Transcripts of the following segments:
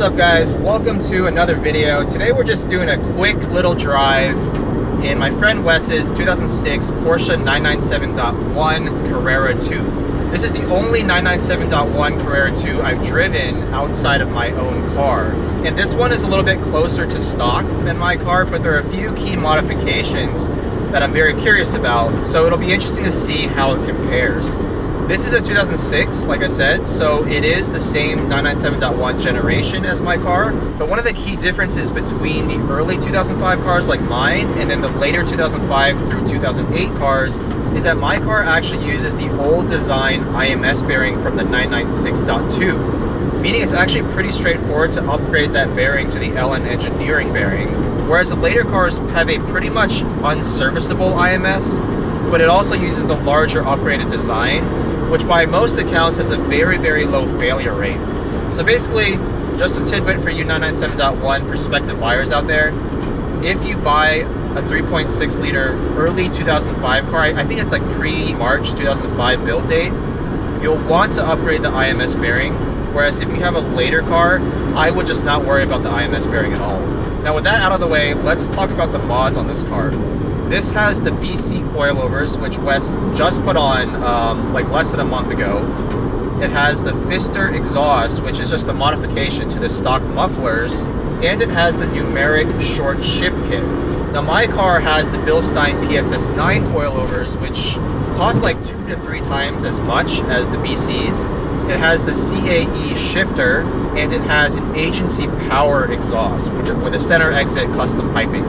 What's up, guys? Welcome to another video. Today we're just doing a quick little drive in my friend Wes's 2006 Porsche 997.1 Carrera 2. This is the only 997.1 Carrera 2 I've driven outside of my own car. And this one is a little bit closer to stock than my car, but there are a few key modifications that I'm very curious about, so it'll be interesting to see how it compares. This is a 2006, like I said, so it is the same 997.1 generation as my car, but one of the key differences between the early 2005 cars like mine and then the later 2005 through 2008 cars is that my car actually uses the old design IMS bearing from the 996.2, meaning it's actually pretty straightforward to upgrade that bearing to the LN engineering bearing, whereas the later cars have a pretty much unserviceable IMS, but it also uses the larger upgraded design, which by most accounts has a very, very low failure rate. So basically, just a tidbit for you 997.1 prospective buyers out there, if you buy a 3.6 liter early 2005 car, I think it's like pre-March 2005 build date, you'll want to upgrade the IMS bearing, whereas if you have a later car, I would just not worry about the IMS bearing at all. Now with that out of the way, let's talk about the mods on this car. This has the BC coilovers, which Wes just put on like less than a month ago. It has the Fister exhaust, which is just a modification to the stock mufflers, and it has the Numeric short shift kit. Now my car has the Bilstein PSS9 coilovers, which cost like 2 to 3 times as much as the BC's. It has the CAE shifter, and it has an agency power exhaust, which with a center exit custom piping.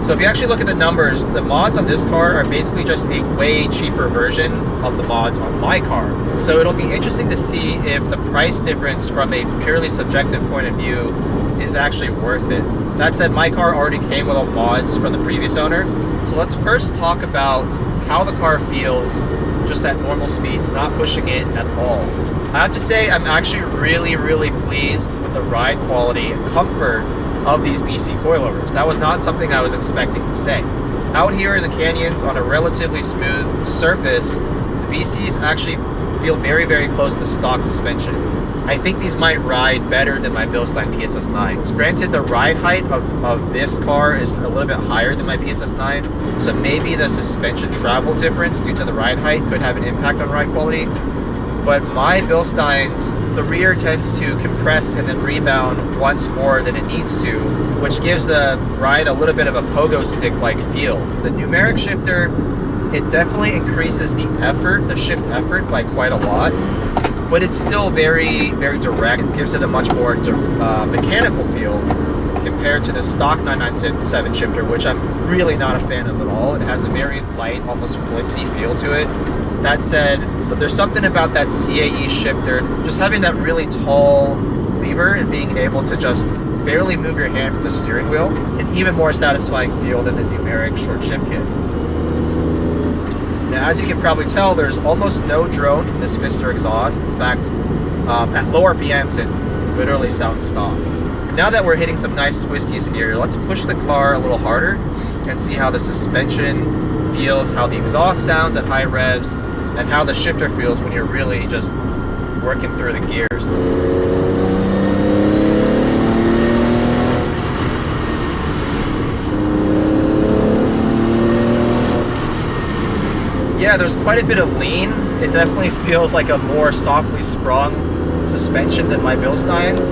So if you actually look at the numbers, the mods on this car are basically just a way cheaper version of the mods on my car. So it'll be interesting to see if the price difference from a purely subjective point of view is actually worth it. That said, my car already came with all the mods from the previous owner. So let's first talk about how the car feels just at normal speeds, not pushing it at all. I have to say I'm actually really pleased with the ride quality and comfort of these BC coilovers. That was not something I was expecting to say. Out here in the canyons on a relatively smooth surface, the BCs actually feel very close to stock suspension. I think these might ride better than my Bilstein PSS9s. Granted, the ride height of this car is a little bit higher than my PSS9, so maybe the suspension travel difference due to the ride height could have an impact on ride quality. But my Bilsteins, the rear tends to compress and then rebound once more than it needs to, which gives the ride a little bit of a pogo stick-like feel. The Numeric shifter, it definitely increases the effort, the shift effort, by quite a lot, but it's still very direct. It gives it a much more mechanical feel compared to the stock 997 shifter, which I'm really not a fan of at all. It has a very light, almost flimsy feel to it. That said, so there's something about that CAE shifter, just having that really tall lever and being able to just barely move your hand from the steering wheel, an even more satisfying feel than the Numeric short shift kit. Now, as you can probably tell, there's almost no drone from this Fister exhaust. In fact, at low RPMs, it literally sounds stock. Now that we're hitting some nice twisties here, let's push the car a little harder and see how the suspension feels, how the exhaust sounds at high revs, and how the shifter feels when you're really just working through the gears. Yeah, there's quite a bit of lean. It definitely feels like a more softly sprung suspension than my Bilsteins.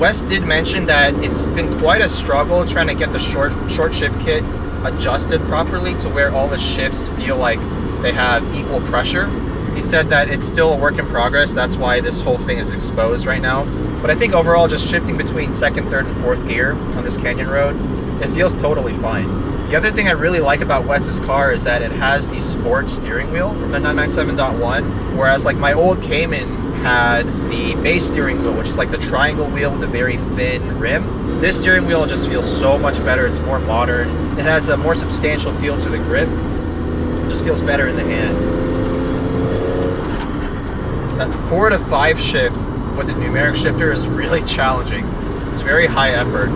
Wes did mention that it's been quite a struggle trying to get the short shift kit adjusted properly to where all the shifts feel like they have equal pressure. He said that it's still a work in progress. That's why this whole thing is exposed right now. But I think overall, just shifting between second, third, and fourth gear on this canyon road, it feels totally fine. The other thing I really like about Wes's car is that it has the sport steering wheel from the 997.1, whereas like my old Cayman had the base steering wheel, which is like the triangle wheel with a very thin rim. This steering wheel just feels so much better. It's more modern. It has a more substantial feel to the grip. It just feels better in the hand. That 4 to 5 shift with the Numeric shifter is really challenging. It's very high effort.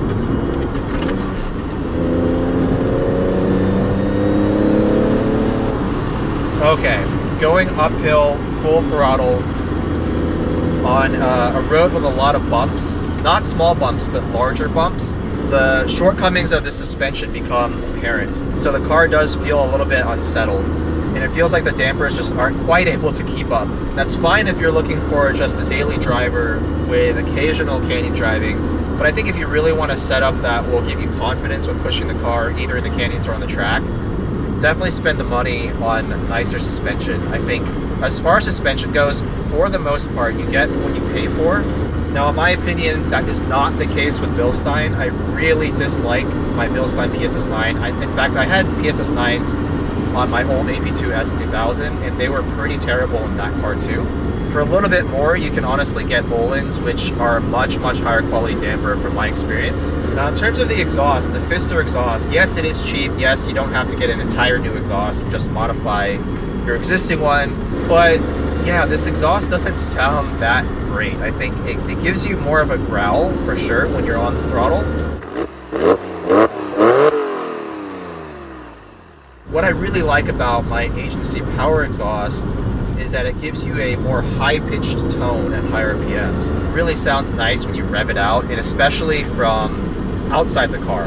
Okay, going uphill, full throttle, on a road with a lot of bumps, not small bumps, but larger bumps, the shortcomings of the suspension become apparent. So the car does feel a little bit unsettled, and it feels like the dampers just aren't quite able to keep up. That's fine if you're looking for just a daily driver with occasional canyon driving, but I think if you really want a setup that will give you confidence when pushing the car either in the canyons or on the track, definitely spend the money on nicer suspension. I think as far as suspension goes, for the most part, you get what you pay for. Now, in my opinion, that is not the case with Bilstein. I really dislike my Bilstein PSS9. In fact, I had PSS9s on my old AP2 S2000, and they were pretty terrible in that car too. For a little bit more, you can honestly get Öhlins, which are a much higher quality damper from my experience. Now, in terms of the exhaust, the Pfister exhaust, yes, it is cheap. Yes, you don't have to get an entire new exhaust, just modify your existing one. But yeah, this exhaust doesn't sound that great. I think it gives you more of a growl for sure when you're on the throttle. What I really like about my agency power exhaust is that it gives you a more high-pitched tone at higher RPMs. It really sounds nice when you rev it out, and especially from outside the car.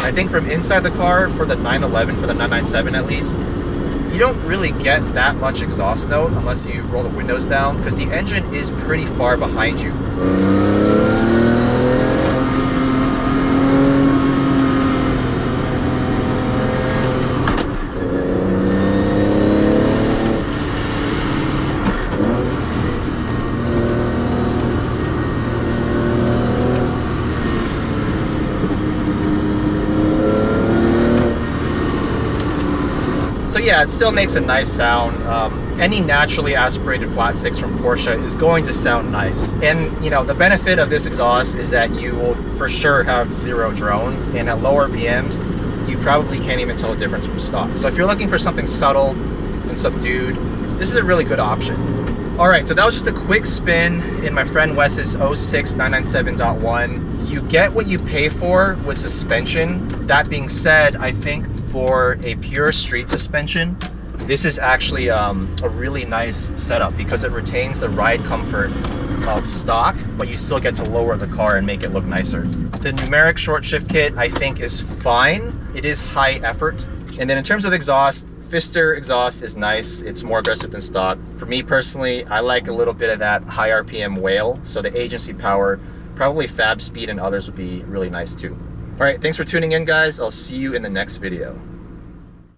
I think from inside the car, for the 911, for the 997 at least, you don't really get that much exhaust note unless you roll the windows down, because the engine is pretty far behind you. So yeah, it still makes a nice sound. Any naturally aspirated flat six from Porsche is going to sound nice. And you know, the benefit of this exhaust is that you will for sure have zero drone, and at lower RPMs, you probably can't even tell the difference from stock. So if you're looking for something subtle and subdued, this is a really good option. All right, so that was just a quick spin in my friend Wes's 06 997.1. You get what you pay for with suspension. That being said, I think for a pure street suspension, this is actually a really nice setup because it retains the ride comfort of stock, but you still get to lower the car and make it look nicer. The Numeric short shift kit, I think, is fine. It is high effort. And then in terms of exhaust, Pfister exhaust is nice. It's more aggressive than stock. For me personally, I like a little bit of that high RPM wail, so the agency power, probably Fab Speed and others would be really nice too. All right, thanks for tuning in, guys. I'll see you in the next video.